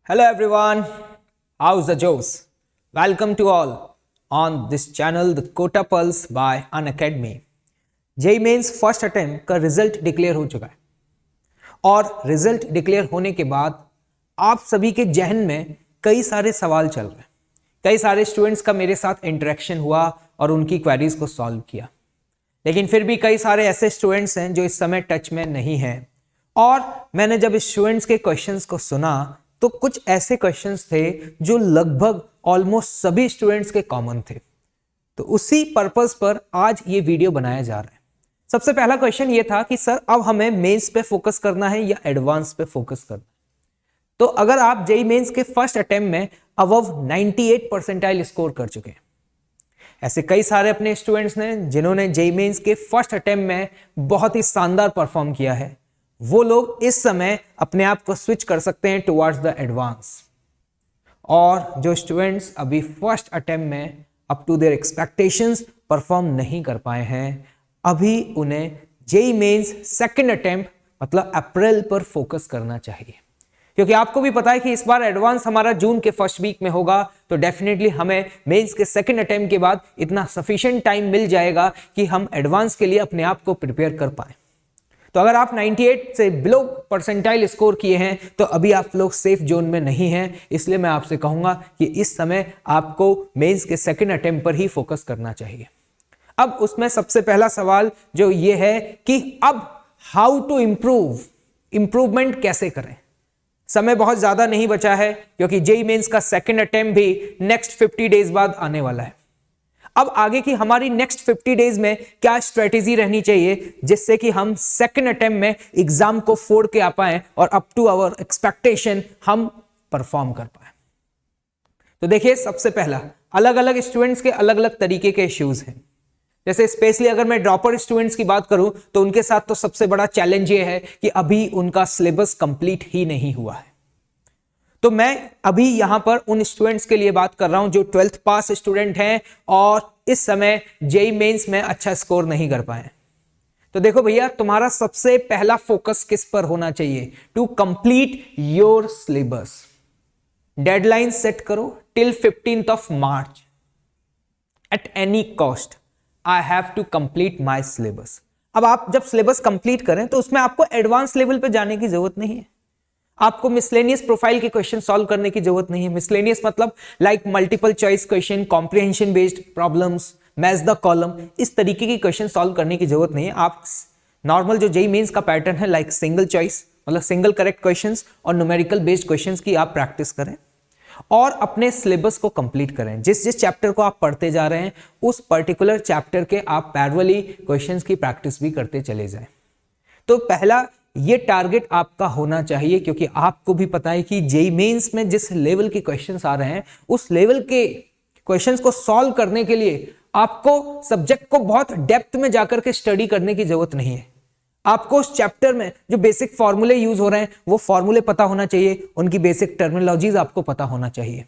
Hello everyone, how's the Joes? Welcome to all on this channel The Kota Pulse by Unacademy. JEE Mains first attempt का result declare हो चुका है और result declare होने के बाद आप सभी के जहन में कई सारे सवाल चल रहे हैं। कई सारे स्टूडेंट्स का मेरे साथ इंटरेक्शन हुआ और उनकी क्वेरीज को सॉल्व किया, लेकिन फिर भी कई सारे ऐसे स्टूडेंट्स हैं जो इस समय टच में नहीं हैं। और मैंने जब स्टूडेंट्स के क्वेश्चंस को सुना तो कुछ ऐसे क्वेश्चंस थे जो लगभग ऑलमोस्ट सभी स्टूडेंट्स के कॉमन थे। तो उसी पर्पस पर आज ये वीडियो बनाया जा रहा है। सबसे पहला क्वेश्चन ये था कि सर अब हमें मेंस पे फोकस करना है या एडवांस पे फोकस करना है। तो अगर आप जेई मेंस के फर्स्ट अटेम्प्ट में अबव 98 परसेंटाइल स्कोर कर चुके हैं, ऐसे कई सारे अपने स्टूडेंट्स ने जिन्होंने जेई मेंस के फर्स्ट अटेम्प्ट में बहुत ही शानदार परफॉर्म किया है, वो लोग इस समय अपने आप को स्विच कर सकते हैं टुवर्ड्स द एडवांस। और जो स्टूडेंट्स अभी फर्स्ट अटेम्प्ट में up to their expectations perform नहीं कर पाए हैं, अभी उन्हें जेई मेंस सेकंड अटेम्प्ट मतलब अप्रैल पर फोकस करना चाहिए, क्योंकि आपको भी पता है कि इस बार एडवांस हमारा जून के फर्स्ट वीक में होगा। तो डेफिनेटली हमें मेंस के सेकंड अटेम्प्ट के बाद इतना सफिशिएंट टाइम मिल जाएगा कि हम एडवांस के लिए अपने आप को प्रिपेयर कर पाए। तो अगर आप 98 से बिलो परसेंटाइल स्कोर किए हैं तो अभी आप लोग सेफ जोन में नहीं हैं, इसलिए मैं आपसे कहूंगा कि इस समय आपको मेंस के सेकंड अटेम्प्ट पर ही फोकस करना चाहिए। अब उसमें सबसे पहला सवाल जो ये है कि अब हाउ टू इंप्रूवमेंट कैसे करें। समय बहुत ज्यादा नहीं बचा है, क्योंकि जेई मेंस का सेकंड अटेम्प्ट भी नेक्स्ट 50 डेज बाद आने वाला है। अब आगे की हमारी नेक्स्ट 50 डेज में क्या स्ट्रेटेजी रहनी चाहिए जिससे कि हम सेकंड अटेम्प्ट में एग्जाम को फोड़ के आ पाए और अप टू आवर एक्सपेक्टेशन हम परफॉर्म कर पाए। तो देखिए, सबसे पहला, अलग अलग स्टूडेंट्स के अलग अलग तरीके के इश्यूज हैं। जैसे स्पेशली अगर मैं ड्रॉपर स्टूडेंट्स की बात करूं तो उनके साथ तो सबसे बड़ा चैलेंज ये है कि अभी उनका सिलेबस कंप्लीट ही नहीं हुआ है। तो मैं अभी यहां पर उन स्टूडेंट्स के लिए बात कर रहा हूं जो 12th पास स्टूडेंट हैं और इस समय जेई मेंस में अच्छा स्कोर नहीं कर पाए। तो देखो भैया, तुम्हारा सबसे पहला फोकस किस पर होना चाहिए? To complete your syllabus. Deadline set करो till 15th of March. At any cost I have to complete my syllabus. अब आप जब सिलेबस कंप्लीट करें तो उसमें आपको एडवांस लेवल पे जाने की जरूरत नहीं है। आपको मिसलेनियस प्रोफाइल के क्वेश्चन सॉल्व करने की जरूरत नहीं है। मिसलेनियस मतलब like multiple choice question, comprehension based problems, match the column, इस तरीके के क्वेश्चन सॉल्व करने की जरूरत नहीं है। आप नॉर्मल जो जेई मेंस का पैटर्न है, लाइक सिंगल चॉइस मतलब सिंगल करेक्ट क्वेश्चंस और न्यूमेरिकल बेस्ड क्वेश्चंस की आप प्रैक्टिस करें और अपने सिलेबस को कंप्लीट करें। जिस जिस चैप्टर को आप पढ़ते जा रहे हैं उस पर्टिकुलर चैप्टर के आप पैरेलली क्वेश्चंस की प्रैक्टिस भी करते चले जाएं। तो पहला ये टारगेट आपका होना चाहिए, क्योंकि आपको भी पता है कि जेई मेंस में जिस लेवल के क्वेश्चंस आ रहे हैं उस लेवल के क्वेश्चंस को सॉल्व करने के लिए आपको सब्जेक्ट को बहुत डेप्थ में जाकर के स्टडी करने की जरूरत नहीं है। आपको उस चैप्टर में जो बेसिक फॉर्मूले यूज हो रहे हैं वो फॉर्मूले पता होना चाहिए, उनकी बेसिक टर्मिनोलॉजीज आपको पता होना चाहिए।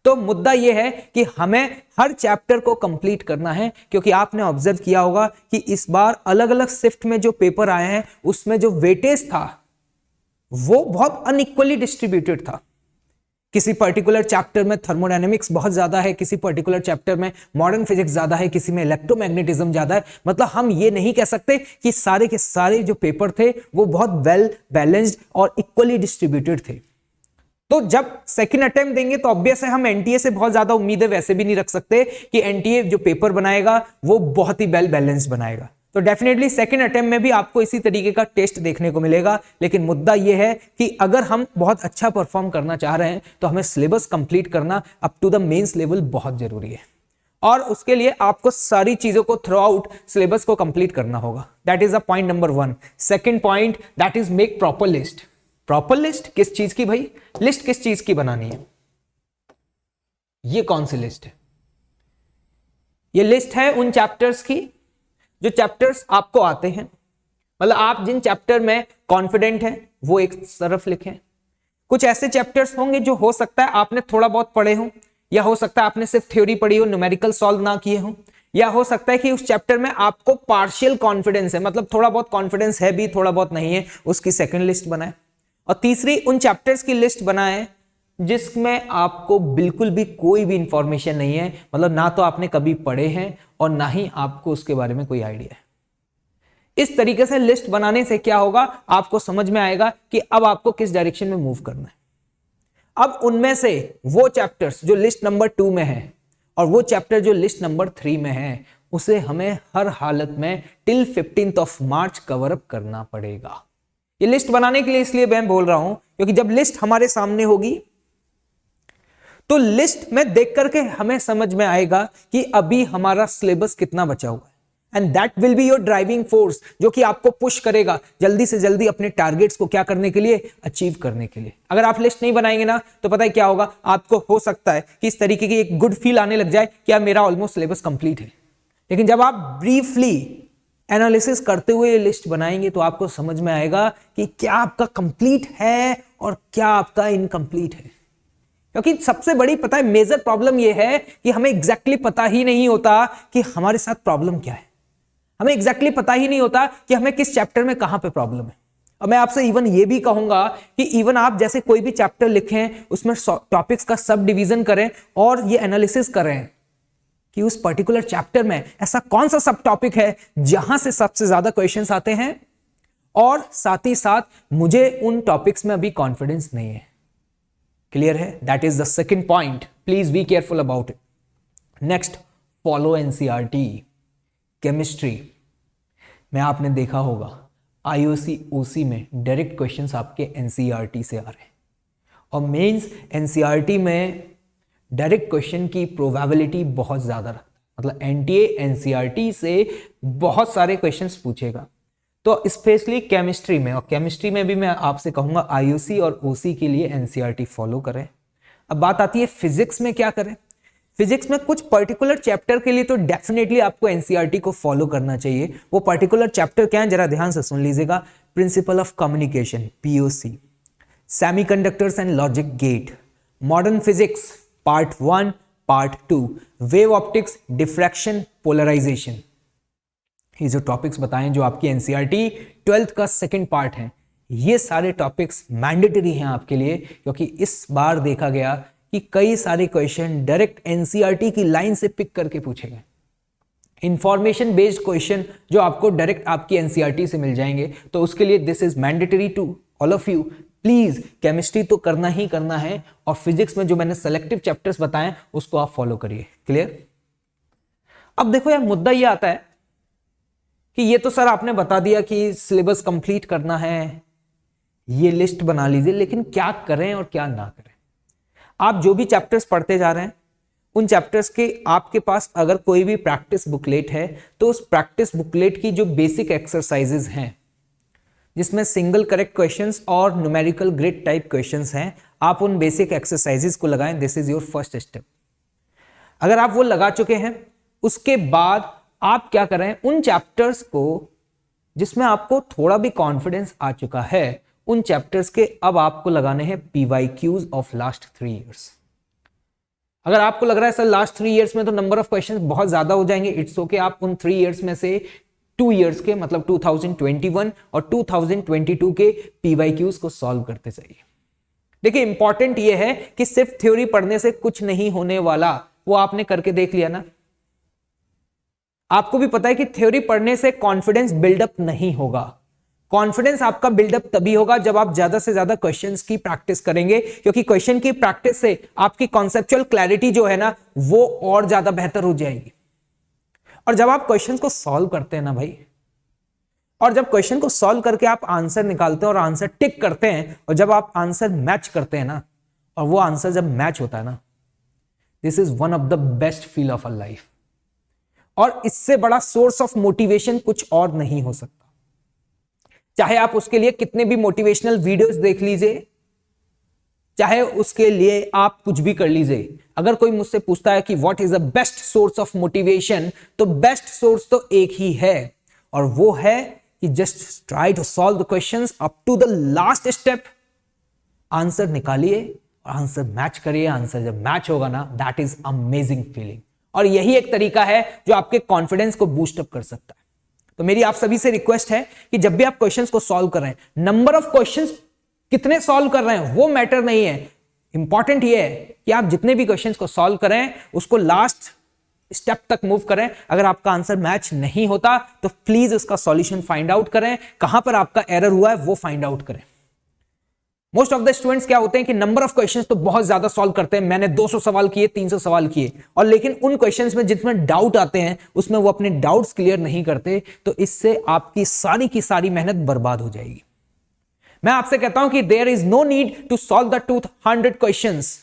तो मुद्दा यह है कि हमें हर चैप्टर को कंप्लीट करना है, क्योंकि आपने ऑब्जर्व किया होगा कि इस बार अलग अलग शिफ्ट में जो पेपर आए हैं उसमें जो वेटेज था वो बहुत अनइक्वली डिस्ट्रीब्यूटेड था। किसी पर्टिकुलर चैप्टर में थर्मोडायनेमिक्स बहुत ज्यादा है, किसी पर्टिकुलर चैप्टर में मॉडर्न फिजिक्स ज्यादा है, किसी में इलेक्ट्रोमैग्नेटिज्म ज्यादा है। मतलब हम ये नहीं कह सकते कि सारे के सारे जो पेपर थे वो बहुत वेल बैलेंस्ड और इक्वली डिस्ट्रीब्यूटेड थे। तो जब सेकंड अटेम्प्ट देंगे तो ऑब्वियस है हम एनटीए से बहुत ज्यादा उम्मीदें वैसे भी नहीं रख सकते कि एनटीए जो पेपर बनाएगा वो बहुत ही वेल बैलेंस्ड बनाएगा। तो डेफिनेटली सेकंड अटेम्प्ट में भी आपको इसी तरीके का टेस्ट देखने को मिलेगा। लेकिन मुद्दा यह है कि अगर हम बहुत अच्छा परफॉर्म करना चाह रहे हैं तो हमें सिलेबस कंप्लीट करना up to the Mains level बहुत जरूरी है, और उसके लिए आपको सारी चीजों को थ्रू आउट सिलेबस को कंप्लीट करना होगा। That is the point number 1। Second point, that is make proper list. Proper list किस चीज की भाई? लिस्ट किस चीज की बनानी है? ये कौन सी लिस्ट है? ये लिस्ट है उन चैप्टर्स की जो चैप्टर्स आपको आते हैं, मतलब आप जिन चैप्टर में कॉन्फिडेंट हैं वो एक तरफ लिखें। कुछ ऐसे चैप्टर्स होंगे जो हो सकता है आपने थोड़ा बहुत पढ़े हो, या हो सकता है आपने सिर्फ थ्योरी पढ़ी हो, न्यूमेरिकल सॉल्व ना किए हो, या हो सकता है कि उस चैप्टर में आपको पार्शियल कॉन्फिडेंस है, मतलब थोड़ा बहुत कॉन्फिडेंस है भी थोड़ा बहुत नहीं है, उसकी सेकंड लिस्ट बनाए। और तीसरी, उन चैप्टर्स की लिस्ट बनाएं जिसमें आपको बिल्कुल भी कोई भी इंफॉर्मेशन नहीं है, मतलब ना तो आपने कभी पढ़े हैं और ना ही आपको उसके बारे में कोई आइडिया है। इस तरीके से लिस्ट बनाने से क्या होगा, आपको समझ में आएगा कि अब आपको किस डायरेक्शन में मूव करना है। अब उनमें से वो चैप्टर्स जो लिस्ट नंबर 2 में है और वो चैप्टर जो लिस्ट नंबर 3 में है, उसे हमें हर हालत में till 15th of March cover up करना पड़ेगा। ये लिस्ट बनाने के लिए इसलिए मैं बोल रहा हूं क्योंकि जब लिस्ट हमारे सामने होगी तो लिस्ट में देख करके हमें समझ में आएगा कि अभी हमारा सिलेबस कितना बचा हुआ है, and that will be your driving force, जो कि आपको पुश करेगा जल्दी से जल्दी अपने टारगेट्स को क्या करने के लिए, अचीव करने के लिए। अगर आप लिस्ट नहीं बनाएंगे ना तो पता है क्या होगा, आपको हो सकता है कि इस तरीके की एक गुड फील आने लग जाए कि यार मेरा ऑलमोस्ट सिलेबस कंप्लीट है, लेकिन जब आप ब्रीफली एनालिसिस करते हुए ये लिस्ट बनाएंगे तो आपको समझ में आएगा कि क्या आपका कंप्लीट है और क्या आपका इनकम्प्लीट है। क्योंकि सबसे बड़ी पता है मेजर प्रॉब्लम यह है कि हमें एग्जैक्टली पता ही नहीं होता कि हमारे साथ प्रॉब्लम क्या है। हमें एग्जैक्टली पता ही नहीं होता कि हमें किस चैप्टर में कहां पे प्रॉब्लम है। और मैं आपसे इवन ये भी कहूंगा कि इवन आप जैसे कोई भी चैप्टर लिखें, उसमें टॉपिक्स का सब डिवीजन करें और ये एनालिसिस करें कि उस पर्टिकुलर चैप्टर में ऐसा कौन सा सब टॉपिक है जहां से सबसे ज्यादा क्वेश्चंस आते हैं, और साथ ही साथ मुझे उन टॉपिक्स में अभी कॉन्फिडेंस नहीं है। क्लियर है? That is the second point, please be careful about it. Next, follow NCERT. Chemistry में आपने देखा होगा आईओसी ओसी में डायरेक्ट क्वेश्चंस आपके एनसीईआरटी से आ रहे हैं, और मेंस एनसीईआरटी में डायरेक्ट क्वेश्चन की प्रोबेबिलिटी बहुत ज्यादा रखता है। मतलब एनटीए एनसीईआरटी से बहुत सारे क्वेश्चंस पूछेगा। तो स्पेशली केमिस्ट्री में, और केमिस्ट्री में भी मैं आपसे कहूंगा आईओसी और ओसी के लिए एनसीईआरटी फॉलो करें। अब बात आती है फिजिक्स में क्या करें। फिजिक्स में कुछ पर्टिकुलर चैप्टर के लिए तो डेफिनेटली आपको एनसीईआरटी को फॉलो करना चाहिए। वो पर्टिकुलर चैप्टर क्या है, जरा ध्यान से सुन लीजिएगा। Principle of communication POC, semiconductors and logic gate, modern physics part 1 part 2, wave optics, diffraction, polarisation. ये जो टॉपिक्स बताएं जो आपकी एनसीईआरटी 12th का सेकंड पार्ट है, ये सारे टॉपिक्स मैंडेटरी हैं आपके लिए, क्योंकि इस बार देखा गया कि कई सारे क्वेश्चन डायरेक्ट एनसीईआरटी की लाइन से पिक करके पूछे गए। इंफॉर्मेशन बेस्ड क्वेश्चन जो आपको डायरेक्ट आपकी एनसीईआरटी से मिल जाएंगे, तो उसके लिए this is mandatory to all of you. Please chemistry तो करना ही करना है, और फिजिक्स में जो मैंने सेलेक्टिव चैप्टर्स बताएं उसको आप फॉलो करिए। क्लियर? अब देखो यार, मुद्दा ये आता है कि ये तो सर आपने बता दिया कि सिलेबस कंप्लीट करना है, ये लिस्ट बना लीजिए, लेकिन क्या करें और क्या ना करें। आप जो भी चैप्टर्स पढ़ते जा रहे हैं उन चैप्टर्स के आपके पास अगर कोई भी प्रैक्टिस बुकलेट है, तो उस प्रैक्टिस बुकलेट की जो बेसिक एक्सरसाइजेज हैं, जिसमें सिंगल करेक्ट क्वेश्चंस और न्यूमेरिकल ग्रिड टाइप क्वेश्चंस हैं, आप उन बेसिक एक्सरसाइजेज को लगाएं। This is your first step. अगर आप वो लगा चुके हैं, उसके बाद आप क्या करें, उन चैप्टर्स को जिसमें आपको थोड़ा भी कॉन्फिडेंस आ चुका है, उन चैप्टर्स के अब आपको लगाने हैं पीवाईक्यूज ऑफ लास्ट 3 इयर्स। अगर आपको लग रहा है सर लास्ट 3 इयर्स में तो नंबर ऑफ क्वेश्चंस बहुत ज्यादा हो जाएंगे, इट्स ओके। आप उन 3 इयर्स में से 2 इयर्स के, मतलब 2021 और 2022 के पीवाईक्यूज को सॉल्व करते जाइए। देखिए, इंपॉर्टेंट ये है कि सिर्फ थ्योरी पढ़ने से कुछ नहीं होने वाला। वो आपने करके देख लिया ना। आपको भी पता है कि थ्योरी पढ़ने से कॉन्फिडेंस बिल्डअप नहीं होगा। कॉन्फिडेंस आपका बिल्डअप तभी होगा जब आप ज्यादा से ज्यादा क्वेश्चंस की प्रैक्टिस करेंगे, क्योंकि क्वेश्चन की प्रैक्टिस से आपकी कॉन्सेप्चुअल क्लैरिटी जो है ना, वो और ज्यादा बेहतर हो जाएगी। और जब आप क्वेश्चंस को सॉल्व करते हैं ना भाई, और जब क्वेश्चन को सॉल्व करके आप आंसर निकालते हैं और आंसर टिक करते हैं, और जब आप आंसर मैच करते हैं ना, और वो आंसर जब मैच होता है ना, this is one of the best feel of a life. और इससे बड़ा सोर्स ऑफ मोटिवेशन कुछ और नहीं हो सकता। चाहे आप उसके लिए कितने भी मोटिवेशनल वीडियोस देख लीजिए, चाहे उसके लिए आप कुछ भी कर लीजिए। अगर कोई मुझसे पूछता है कि what is the best source of motivation, तो बेस्ट सोर्स तो एक ही है, और वो है कि just try to solve the questions up to the last step. Answer निकालिए और आंसर मैच करिए। आंसर जब मैच होगा ना, दैट इज अमेजिंग फीलिंग। और यही एक तरीका है जो आपके कॉन्फिडेंस को बूस्ट अप कर सकता है। तो मेरी आप सभी से रिक्वेस्ट है कि जब भी आप क्वेश्चंस को सॉल्व कर रहे हैं, नंबर ऑफ क्वेश्चंस कितने सॉल्व कर रहे हैं वो मैटर नहीं है। इंपॉर्टेंट ये है कि आप जितने भी क्वेश्चंस को सॉल्व करें उसको लास्ट स्टेप तक मूव करें। अगर आपका आंसर मैच नहीं होता तो प्लीज उसका सॉल्यूशन फाइंड आउट करें, कहां पर आपका एरर हुआ है वो फाइंड आउट करें। मोस्ट ऑफ द स्टूडेंट्स क्या होते हैं कि नंबर ऑफ क्वेश्चंस तो बहुत ज्यादा सॉल्व करते हैं, मैंने 200 सवाल किए, 300 सवाल किए, और लेकिन उन क्वेश्चंस में जिसमें डाउट आते हैं उसमें वो अपने डाउट्स क्लियर नहीं करते, तो इससे आपकी सारी की सारी मेहनत बर्बाद हो जाएगी। मैं आपसे कहता हूं कि there is no need to solve the 200 questions,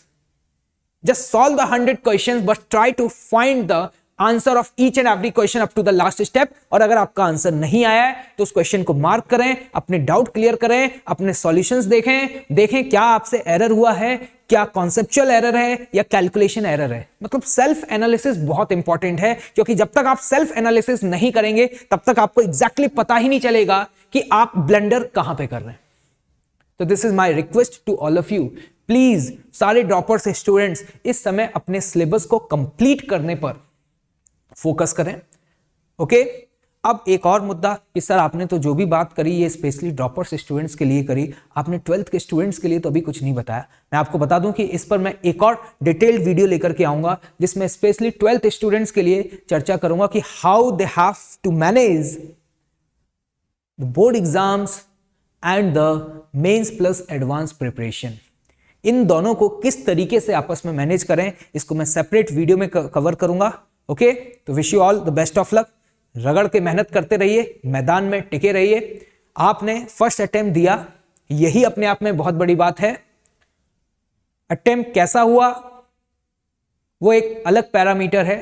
just solve the 100 questions but try to find the answer of each and every question up to the last step। और अगर आपका आंसर नहीं आया है तो उस क्वेश्चन को मार्क करें, अपने डाउट क्लियर करें, अपने सॉल्यूशंस देखें क्या आपसे एरर हुआ है, क्या कॉन्सेप्चुअल एरर है या कैलकुलेशन एरर है। मतलब सेल्फ एनालिसिस बहुत इंपॉर्टेंट है, क्योंकि जब तक आप सेल्फ एनालिसिस नहीं करेंगे तब तक आपको एग्जैक्टली पता ही नहीं चलेगा कि आप ब्लंडर कहां पे कर रहे हैं। तो this is my request to all of you, please सारे ड्रॉपर्स स्टूडेंट्स इस समय अपने सिलेबस को कंप्लीट करने पर फोकस करें। ओके, अब एक और मुद्दा कि सर आपने तो जो भी बात करी ये स्पेशली ड्रॉपर्स स्टूडेंट्स के लिए करी, आपने 12th के स्टूडेंट्स के लिए तो अभी कुछ नहीं बताया। मैं आपको बता दूं कि इस पर मैं एक और डिटेल्ड वीडियो लेकर के आऊंगा जिसमें स्पेशली 12th स्टूडेंट्स के लिए चर्चा करूंगा कि how they have to manage the board exams and the mains plus advance preparation. इन दोनों को किस तरीके से आपस में मैनेज करें, इसको मैं सेपरेट वीडियो में कवर करूंगा। ओके, तो wish you all the best of luck. रगड़ के मेहनत करते रहिए, मैदान में टिके रहिए। आपने फर्स्ट अटेम्प्ट दिया, यही अपने आप में बहुत बड़ी बात है। अटेम्प्ट कैसा हुआ वो एक अलग पैरामीटर है,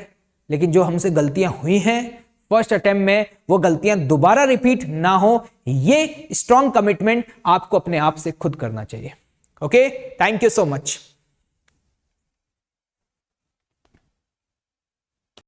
लेकिन जो हमसे गलतियां हुई हैं फर्स्ट अटेम्प्ट में वो गलतियां दोबारा रिपीट ना हो, ये स्ट्रॉन्ग कमिटमेंट आपको अपने आप से खुद करना चाहिए। Okay, thank you so much.